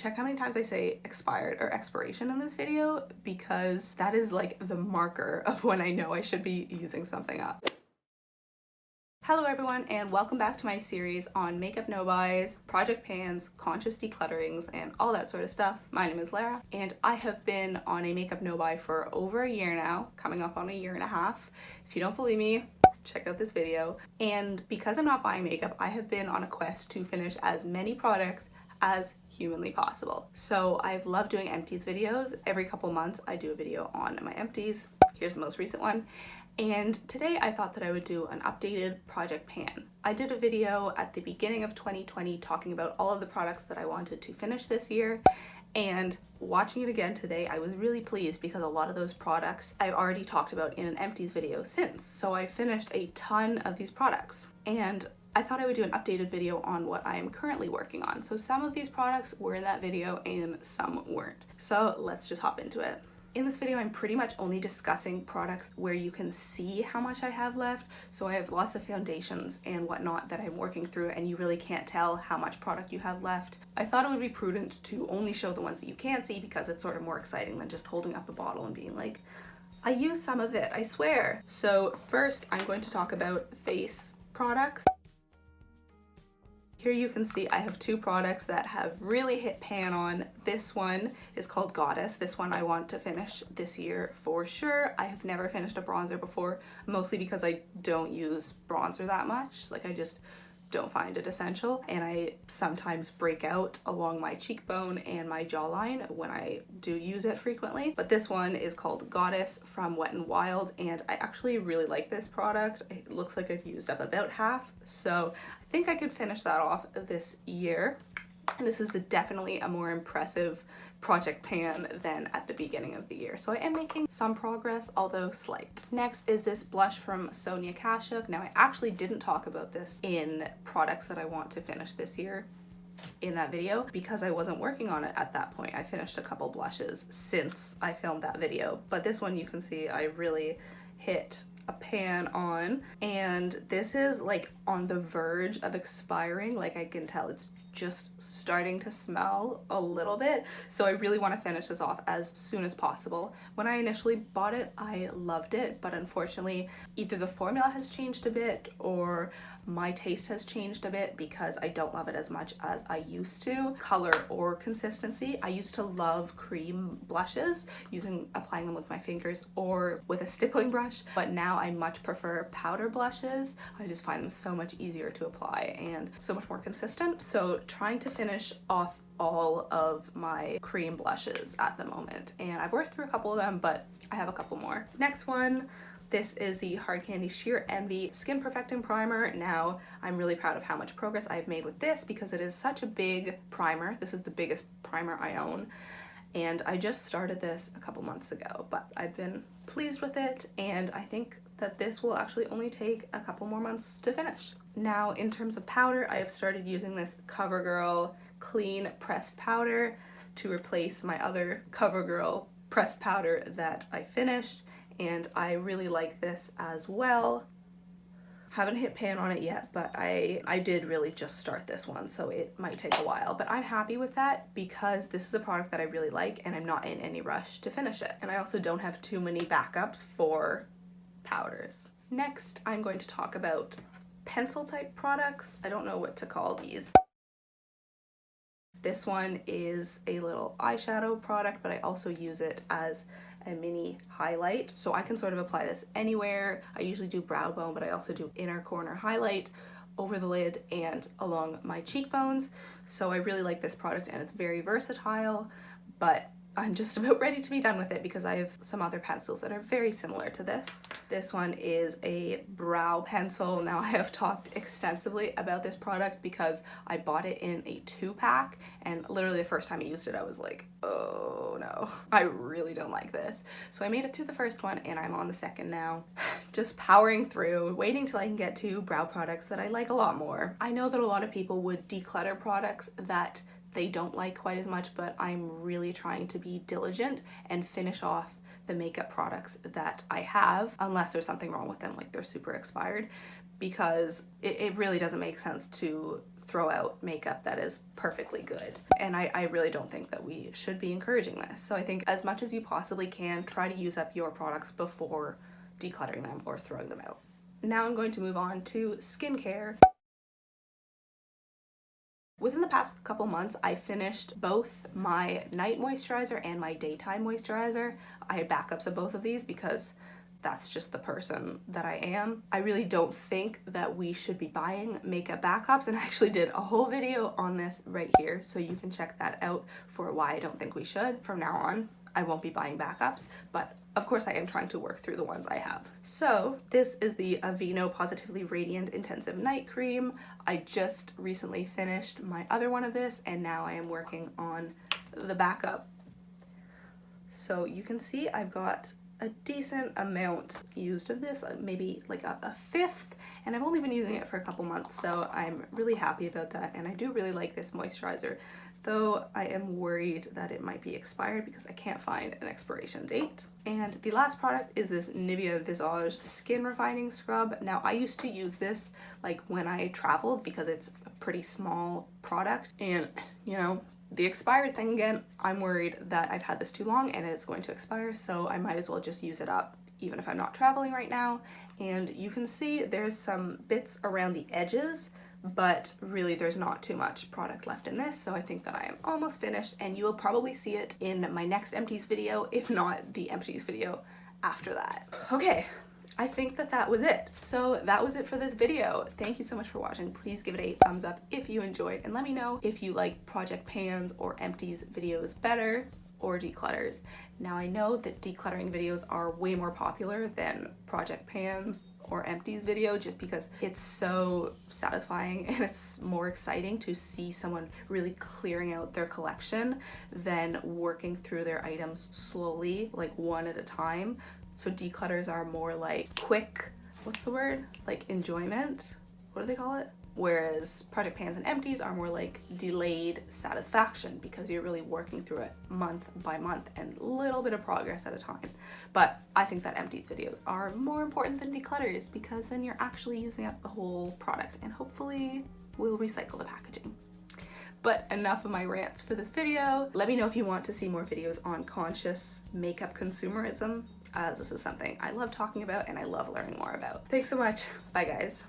check how many times I say expired or expiration in this video, because that is like the marker of when I know I should be using something up. Hello everyone, and welcome back to my series on makeup no buys, project pans, conscious declutterings, and all that sort of stuff. My name is Lara, and I have been on a makeup no buy for over a year now, coming up on a year and a half. If you don't believe me, check out this video. And because I'm not buying makeup, I have been on a quest to finish as many products as humanly possible. So I've loved doing empties videos. Every couple months I do a video on my empties. Here's the most recent one. And today I thought that I would do an updated project pan. I did a video at the beginning of 2020 talking about all of the products that I wanted to finish this year, and watching it again today I was really pleased because a lot of those products I've already talked about in an empties video since. So I finished a ton of these products, and I thought I would do an updated video on what I am currently working on. So some of these products were in that video and some weren't. So let's just hop into it. In this video, I'm pretty much only discussing products where you can see how much I have left. So I have lots of foundations and whatnot that I'm working through, and you really can't tell how much product you have left. I thought it would be prudent to only show the ones that you can see because it's sort of more exciting than just holding up a bottle and being like, I used some of it, I swear. So first, I'm going to talk about face products. Here you can see I have two products that have really hit pan on. This one is called Goddess. This one I want to finish this year for sure. I have never finished a bronzer before, mostly because I don't use bronzer that much. Like, I just don't find it essential, and I sometimes break out along my cheekbone and my jawline when I do use it frequently. But this one is called Goddess from Wet n Wild, and I actually really like this product. It looks like I've used up about half, so I think I could finish that off this year. And this is definitely a more impressive project pan than at the beginning of the year. So I am making some progress, although slight. Next is this blush from Sonia Kashuk. Now, I actually didn't talk about this in products that I want to finish this year in that video because I wasn't working on it at that point. I finished a couple blushes since I filmed that video, but this one you can see I really hit a pan on, and this is like on the verge of expiring. Like, I can tell it's just starting to smell a little bit, so I really want to finish this off as soon as possible. When I initially bought it, I loved it, but unfortunately either the formula has changed a bit or my taste has changed a bit because I don't love it as much as I used to. Color or consistency, I used to love cream blushes, applying them with my fingers or with a stippling brush, but now I much prefer powder blushes. I just find them so much easier to apply and so much more consistent. So trying to finish off all of my cream blushes at the moment, and I've worked through a couple of them, but I have a couple more. Next one, this is the Hard Candy Sheer Envy Skin Perfecting Primer. Now, I'm really proud of how much progress I've made with this because it is such a big primer. This is the biggest primer I own, and I just started this a couple months ago, but I've been pleased with it, and I think that this will actually only take a couple more months to finish. Now, in terms of powder, I have started using this CoverGirl Clean Pressed Powder to replace my other CoverGirl pressed powder that I finished, and I really like this as well. Haven't hit pan on it yet, but I did really just start this one, so it might take a while, but I'm happy with that because this is a product that I really like and I'm not in any rush to finish it. And I also don't have too many backups for powders. Next, I'm going to talk about pencil type products. I don't know what to call these. This one is a little eyeshadow product, but I also use it as a mini highlight, so I can sort of apply this anywhere. I usually do brow bone, but I also do inner corner highlight over the lid and along my cheekbones. So I really like this product, and it's very versatile, but I'm just about ready to be done with it because I have some other pencils that are very similar to this. This one is a brow pencil. Now, I have talked extensively about this product because I bought it in a 2-pack, and literally the first time I used it I was like, oh no, I really don't like this. So I made it through the first one and I'm on the second now. Just powering through, waiting till I can get to brow products that I like a lot more. I know that a lot of people would declutter products that they don't like quite as much, but I'm really trying to be diligent and finish off the makeup products that I have, unless there's something wrong with them, like they're super expired, because it really doesn't make sense to throw out makeup that is perfectly good. And I really don't think that we should be encouraging this. So I think as much as you possibly can, try to use up your products before decluttering them or throwing them out. Now I'm going to move on to skincare. Within the past couple months, I finished both my night moisturizer and my daytime moisturizer. I had backups of both of these because that's just the person that I am. I really don't think that we should be buying makeup backups, and I actually did a whole video on this right here, so you can check that out for why I don't think we should. From now on, I won't be buying backups, but of course I am trying to work through the ones I have. So this is the Aveeno Positively Radiant Intensive Night Cream. I just recently finished my other one of this, and now I am working on the backup. So you can see I've got a decent amount used of this, maybe like a fifth, and I've only been using it for a couple months, so I'm really happy about that. And I do really like this moisturizer, though I am worried that it might be expired because I can't find an expiration date. And the last product is this Nivea Visage Skin Refining Scrub. Now I used to use this like when I traveled because it's a pretty small product, and you know, the expired thing again, I'm worried that I've had this too long and it's going to expire, so I might as well just use it up even if I'm not traveling right now. And you can see there's some bits around the edges, but really there's not too much product left in this, so I think that I am almost finished, and you will probably see it in my next empties video, if not the empties video after that. Okay, I think that was it. So that was it for this video. Thank you so much for watching. Please give it a thumbs up if you enjoyed, and let me know if you like project pans or empties videos better, or declutters. Now I know that decluttering videos are way more popular than project pans or empties video, just because it's so satisfying and it's more exciting to see someone really clearing out their collection than working through their items slowly, like one at a time. So declutters are more like quick, what's the word? Like enjoyment? What do they call it? Whereas project pans and empties are more like delayed satisfaction, because you're really working through it month by month and a little bit of progress at a time. But I think that empties videos are more important than declutters, because then you're actually using up the whole product, and hopefully we'll recycle the packaging. But enough of my rants for this video. Let me know if you want to see more videos on conscious makeup consumerism, as this is something I love talking about and I love learning more about. Thanks so much. Bye guys.